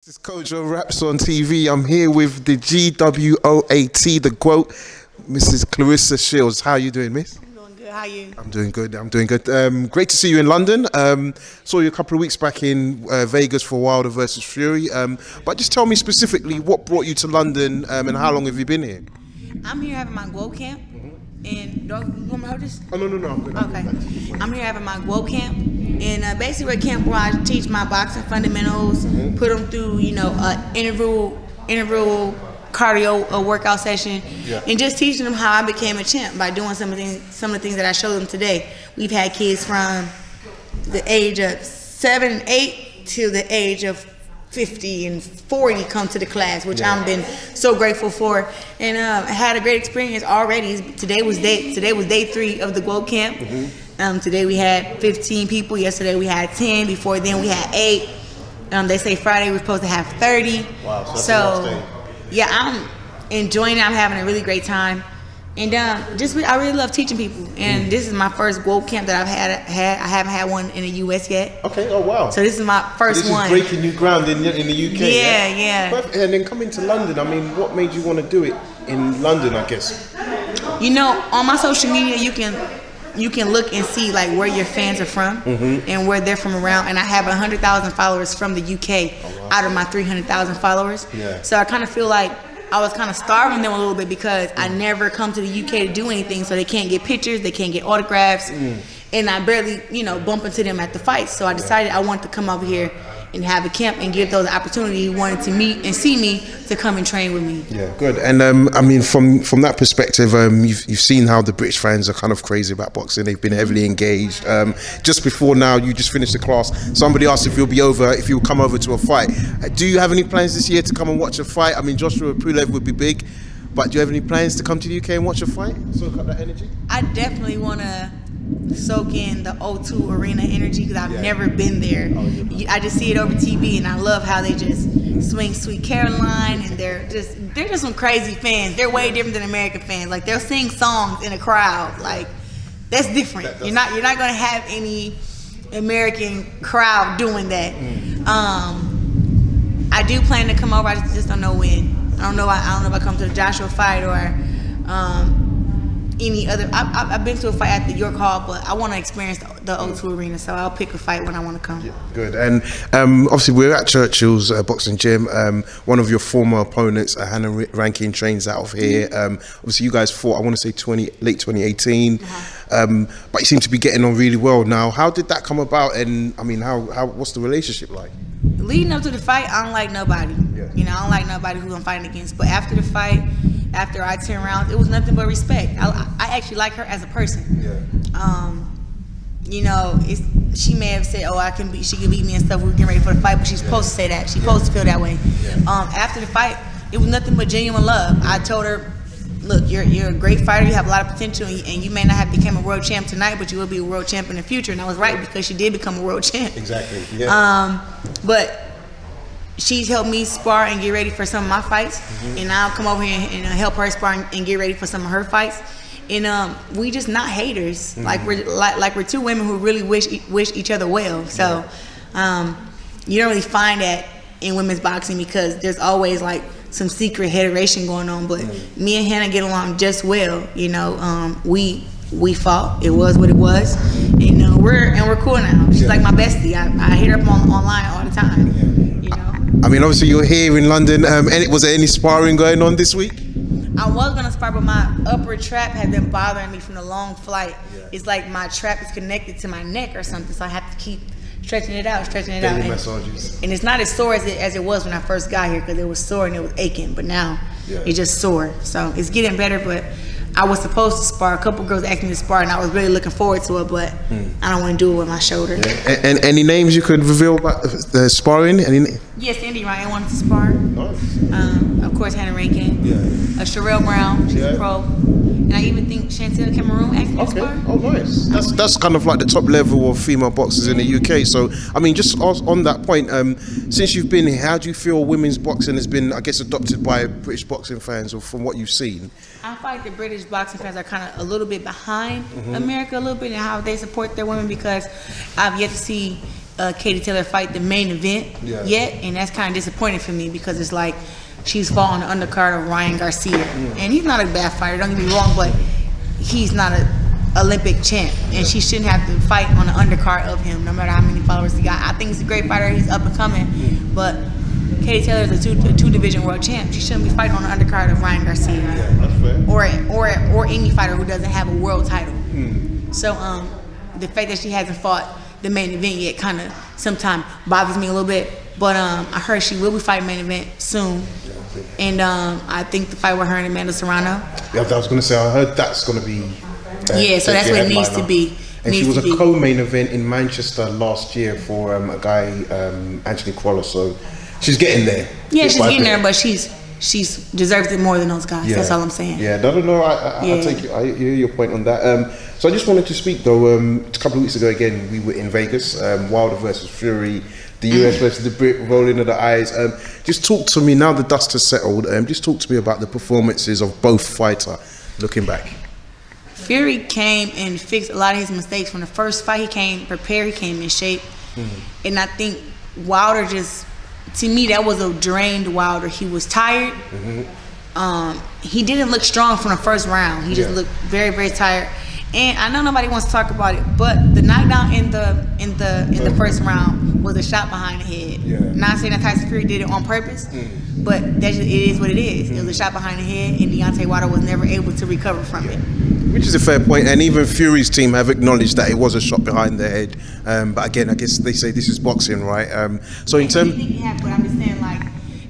This is Kojo Raps on TV. I'm here with the GWOAT, the GWOAT, Mrs. Claressa Shields. How are you doing, miss? I'm doing good. How are you? I'm doing good. I'm doing good. Great to see you in London. Saw you a couple of weeks back in Vegas for Wilder versus Fury. But just tell me specifically what brought you to London and how long have you been here? I'm here having my GWOAT camp. And do you want me to hold this? Oh, no. I'm good. Okay. I'm here having my GWOAT camp. And basically a camp where I teach my boxing fundamentals, put them through, interval cardio workout session, and just teaching them how I became a champ by doing some of the things that I showed them today. We've had kids from the age of 7 and 8 to the age of 50 and 40 come to the class, which I've been so grateful for, and I had a great experience already. Today was day 3 of the GWOAT camp. Today we had 15 people. Yesterday we had 10. Before then we had 8. They say Friday we're supposed to have 30. Wow, so that's a nice day. Yeah, I'm enjoying it. I'm having a really great time. And I really love teaching people. And this is my first GWOAT camp that I've had. I haven't had one in the U.S. yet. Okay, oh wow. So this is my first one. This is breaking new ground in the UK. Yeah. Perfect. And then coming to London, I mean, what made you want to do it in London, I guess? On my social media, you can look and see like where your fans are from and where they're from around. And I have 100,000 followers from the UK out of my 300,000 followers. Yeah. So I kind of feel like I was kind of starving them a little bit because I never come to the UK to do anything, so they can't get pictures, they can't get autographs, and I barely, bump into them at the fights. So I decided I wanted to come over here and have a camp and give those the opportunity who wanted to meet and see me to come and train with me. Yeah, good. And I mean, from that perspective, you've seen how the British fans are kind of crazy about boxing. They've been heavily engaged. Just before now, you just finished the class. Somebody asked if you'll come over to a fight. Do you have any plans this year to come and watch a fight? I mean, Joshua Pulev would be big, but do you have any plans to come to the UK and watch a fight? Soak up that energy? I definitely want to soak in the O2 Arena energy because I've never been there. I just see it over TV, and I love how they just swing Sweet Caroline, and they're just some crazy fans. They're way different than American fans. Like, they'll sing songs in a crowd. Like, that's different. You're not gonna have any American crowd doing that. I do plan to come over. I just don't know when. I don't know if I come to the Joshua fight or any other. I've been to a fight at the York Hall, but I want to experience the O2 Arena, so I'll pick a fight when I want to come. Yeah, good. And obviously we're at Churchill's boxing gym. One of your former opponents, Hannah Rankin, trains out of here. Obviously you guys fought, I want to say late 2018, but you seem to be getting on really well now. How did that come about? And I mean, what's the relationship like? Leading up to the fight, I don't like nobody. I don't like nobody who I'm fighting against. But after the fight, after our 10 rounds, it was nothing but respect. I actually like her as a person. She may have said, she can beat me and stuff. We were getting ready for the fight, but she's supposed to say that. She's supposed to feel that way. After the fight, it was nothing but genuine love. I told her, look, you're a great fighter. You have a lot of potential, and you may not have become a world champ tonight, but you will be a world champ in the future. And I was right because she did become a world champ. Exactly. Yeah. But she's helped me spar and get ready for some of my fights, and I'll come over here and help her spar and get ready for some of her fights. And we just not haters. Like we're two women who really wish each other well. So you don't really find that in women's boxing because there's always like some secret hateration going on. But me and Hannah get along just well. We fought. It was what it was. And we're cool now. She's like my bestie. I hit her up online all the time. I mean, obviously you're here in London. Was there any sparring going on this week? I was gonna spar, but my upper trap had been bothering me from the long flight. It's like my trap is connected to my neck or something, so I have to keep stretching it out. Daily massages. And it's not as sore as it was when I first got here because it was sore and it was aching, but now it's just sore. So it's getting better, but I was supposed to spar. A couple girls asked me to spar, and I was really looking forward to it, but I don't want to do it with my shoulder. And any names you could reveal about the sparring? Yes, Andy Ryan wanted to spar. Nice. Of course, Hannah Rankin. Sherelle Brown, she's a pro. And I even think Chantel Cameroon asked me to spar. Oh, nice. That's kind of like the top level of female boxers in the UK. So, I mean, just on that point, since you've been here, how do you feel women's boxing has been, I guess, adopted by British boxing fans, or from what you've seen? I feel like the British boxing fans are kind of a little bit behind America a little bit in how they support their women because I've yet to see Katie Taylor fight the main event yet, and that's kind of disappointing for me because it's like she's fought on the undercard of Ryan Garcia, and he's not a bad fighter. Don't get me wrong, but he's not an Olympic champ, and she shouldn't have to fight on the undercard of him, no matter how many followers he got. I think he's a great fighter. He's up and coming, but Katie Taylor is a two-division world champ. She shouldn't be fighting on the undercard of Ryan Garcia, that's fair. or any fighter who doesn't have a world title. So the fact that she hasn't fought the main event yet kind of sometimes bothers me a little bit. But I heard she will be fighting main event soon. And I think the fight with her and Amanda Serrano. Yeah, I was going to say, I heard that's going to be... so that's what it needs to be. And she was a co-main event in Manchester last year for a guy, Anthony Qualla. So she's getting there. Yeah, she's getting there, but she's deserves it more than those guys. That's all I'm saying. Yeah, no. I take you. I hear your point on that. So I just wanted to speak though. A couple of weeks ago, again, we were in Vegas. Wilder versus Fury. The US versus the Brit, rolling of the eyes. Just talk to me now. The dust has settled. Just talk to me about the performances of both fighters. Looking back, Fury came and fixed a lot of his mistakes from the first fight. He came prepared. He came in shape, and I think Wilder just. To me, that was a drained Wilder. He was tired. He didn't look strong from the first round. He just looked very, very tired. And I know nobody wants to talk about it, but the knockdown in the first round was a shot behind the head. Not saying that Tyson Fury did it on purpose, but it is what it is. It was a shot behind the head, and Deontay Wilder was never able to recover from it. Which is a fair point, and even Fury's team have acknowledged that it was a shot behind their head. But again, I guess they say this is boxing, right? So in terms, but I'm just saying, like,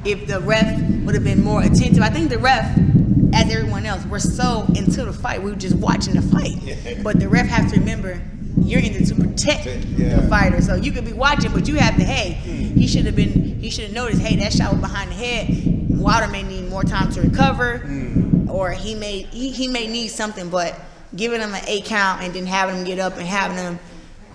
if the ref would have been more attentive, I think the ref, as everyone else, were so into the fight. We were just watching the fight, but the ref has to remember you're in there to protect the fighter. So you could be watching, but you have to. Hey, he should have noticed. Hey, that shot was behind the head. Wilder may need more time to recover. Or he may need something, but giving him an 8 count and then having him get up and having him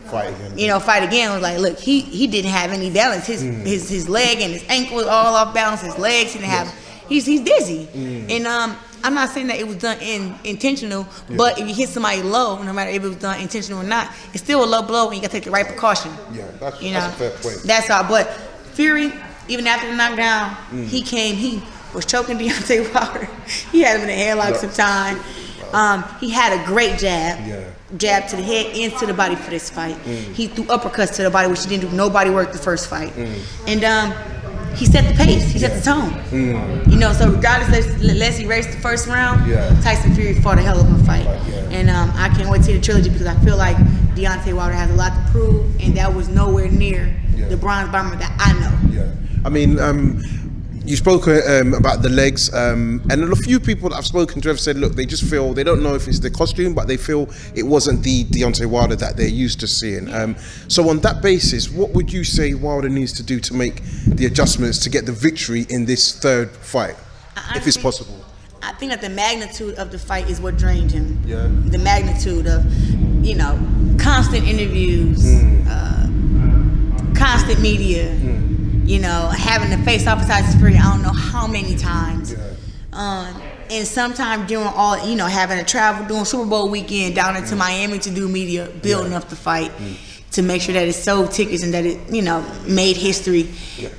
fight again was like, look, he didn't have any balance. His leg and his ankle was all off balance. His legs he didn't have. He's dizzy. And I'm not saying that it was done intentional, but if you hit somebody low, no matter if it was done intentional or not, it's still a low blow, and you gotta take the right precaution. Yeah, that's a fair point. That's all. But Fury, even after the knockdown, he was choking Deontay Wilder. He had him in a headlock sometime. He had a great jab to the head and to the body for this fight. He threw uppercuts to the body, which he didn't do nobody work the first fight. And he set the pace. He set the tone. So regardless, unless he raced the first round, Tyson Fury fought a hell of a fight. And I can't wait to see the trilogy because I feel like Deontay Wilder has a lot to prove, and that was nowhere near the bronze bomber that I know. I mean, you spoke about the legs, and a few people that I've spoken to have said, look, they just feel, they don't know if it's the costume, but they feel it wasn't the Deontay Wilder that they're used to seeing. So on that basis, what would you say Wilder needs to do to make the adjustments to get the victory in this third fight, if it's possible? I think that the magnitude of the fight is what drained him. The magnitude of, constant interviews, constant media. Having to face off with Tyson Fury, I don't know how many times. And sometimes doing all, having to travel, doing Super Bowl weekend down into Miami to do media, building up the fight to make sure that it sold tickets and that it, made history.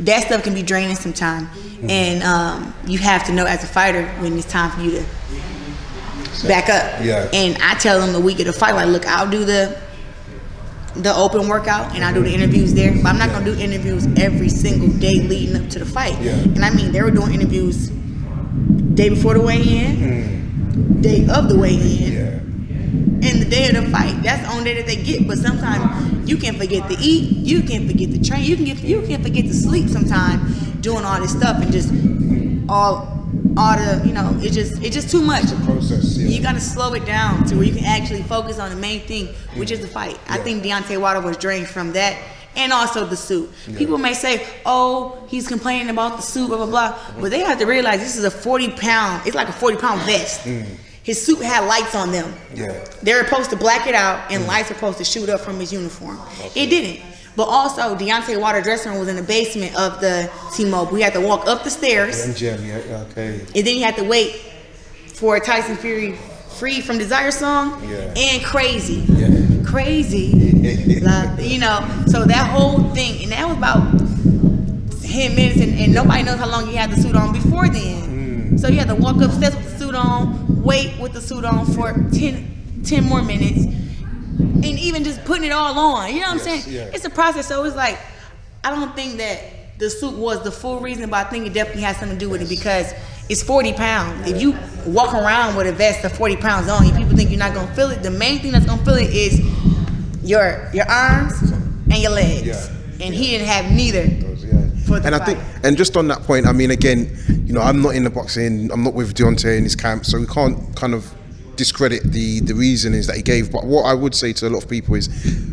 That stuff can be draining sometimes. And you have to know as a fighter when it's time for you to back up. And I tell them the week of the fight, like, look, I'll do the open workout and I do the interviews there, but I'm not gonna do interviews every single day leading up to the fight. And I mean, they were doing interviews day before the weigh-in, day of the weigh-in, and the day of the fight. That's the only day that they get. But sometimes you can forget to eat, you can forget to train, you can forget to sleep sometimes doing all this stuff and just all the, it's just too much. It's a process. You gotta slow it down to where you can actually focus on the main thing, which is the fight. I think Deontay Wilder was drained from that, and also the suit. People may say, "Oh, he's complaining about the suit, blah blah blah," but they have to realize this is a 40-pound. It's like a 40-pound vest. His suit had lights on them. They're supposed to black it out, and lights are supposed to shoot up from his uniform. It didn't. But also, Deontay Wilder dressing room was in the basement of the T-Mobile. We had to walk up the stairs. And then you had to wait for Tyson Fury Free from Desire song and Crazy. Crazy You know, so that whole thing, and that was about 10 minutes, and nobody knows how long he had the suit on before then. So you had to walk upstairs with the suit on, wait with the suit on for 10 more minutes, and even just putting it all on. You know what I'm saying? Yeah. It's a process. So it's like, I don't think that the suit was the full reason, but I think it definitely has something to do with it because it's 40 pounds. If you walk around with a vest of 40 pounds on you, people think you're not gonna feel it. The main thing that's gonna feel it is your arms and your legs. And he didn't have neither. For the and fight. I think, and just on that point, I mean, again, you know, I'm not in the boxing, I'm not with Deontay in his camp, so we can't kind of discredit the reasonings that he gave. But what I would say to a lot of people is,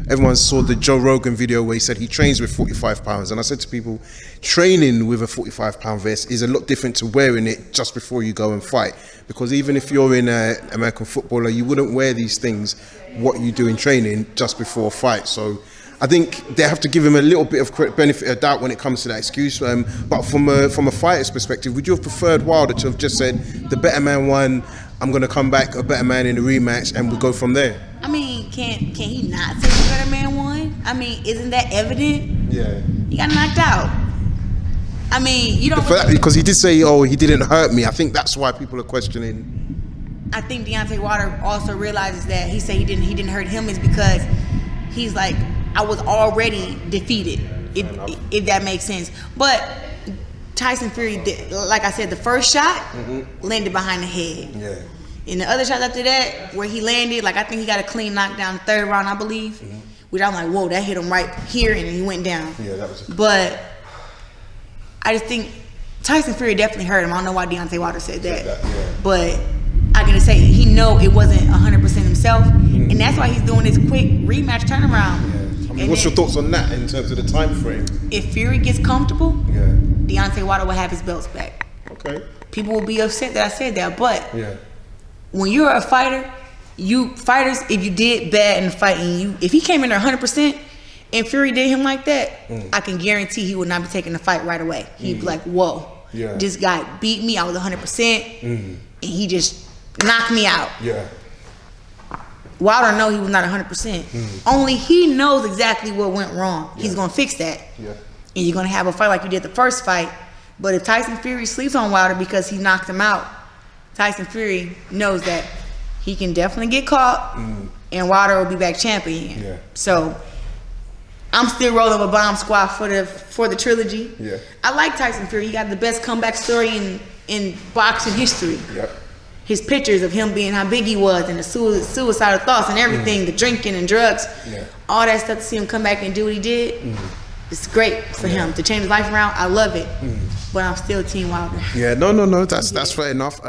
everyone saw the Joe Rogan video where he said he trains with 45 pounds. And I said to people, training with a 45-pound vest is a lot different to wearing it just before you go and fight. Because even if you're in American footballer, you wouldn't wear these things, what you do in training, just before a fight. So I think they have to give him a little bit of benefit of doubt when it comes to that excuse. But from a fighter's perspective, would you have preferred Wilder to have just said, the better man won, I'm going to come back a better man in the rematch, and we'll go from there? I mean, can he not say the better man won? I mean, isn't that evident? Yeah. He got knocked out. I mean, you don't... Because he did say, oh, he didn't hurt me. I think that's why people are questioning. I think Deontay Wilder also realizes that he said he didn't hurt him is because he's like, I was already defeated, if that makes sense. But Tyson Fury, like I said, the first shot landed behind the head. Yeah. And the other shot after that, where he landed, like I think he got a clean knockdown the third round, I believe. Which I'm like, whoa, that hit him right here, and he went down. Yeah, that was. But I just think Tyson Fury definitely hurt him. I don't know why Deontay Wilder said that. But I can just say he know it wasn't 100% himself, and that's why he's doing this quick rematch turnaround. I mean, what's your thoughts on that in terms of the time frame? If Fury gets comfortable, Deontay Wilder will have his belts back. Okay. People will be upset that I said that, but when you're a fighter, fighters, if you did bad in the fight, and if he came in there 100% and Fury did him like that, I can guarantee he would not be taking the fight right away. He'd be like, whoa, this guy beat me, I was 100%, and he just knocked me out. Wilder know he was not 100%. Only he knows exactly what went wrong. He's gonna fix that. And you're gonna have a fight like you did the first fight. But if Tyson Fury sleeps on Wilder because he knocked him out, Tyson Fury knows that he can definitely get caught, and Wilder will be back champion. So I'm still rolling with Bombzquad for the trilogy. I like Tyson Fury. He got the best comeback story in boxing history. His pictures of him being how big he was, and the suicidal thoughts and everything, the drinking and drugs, all that stuff, to see him come back and do what he did, it's great for him to change his life around. I love it, but I'm still Team Wilder. No, that's fair enough.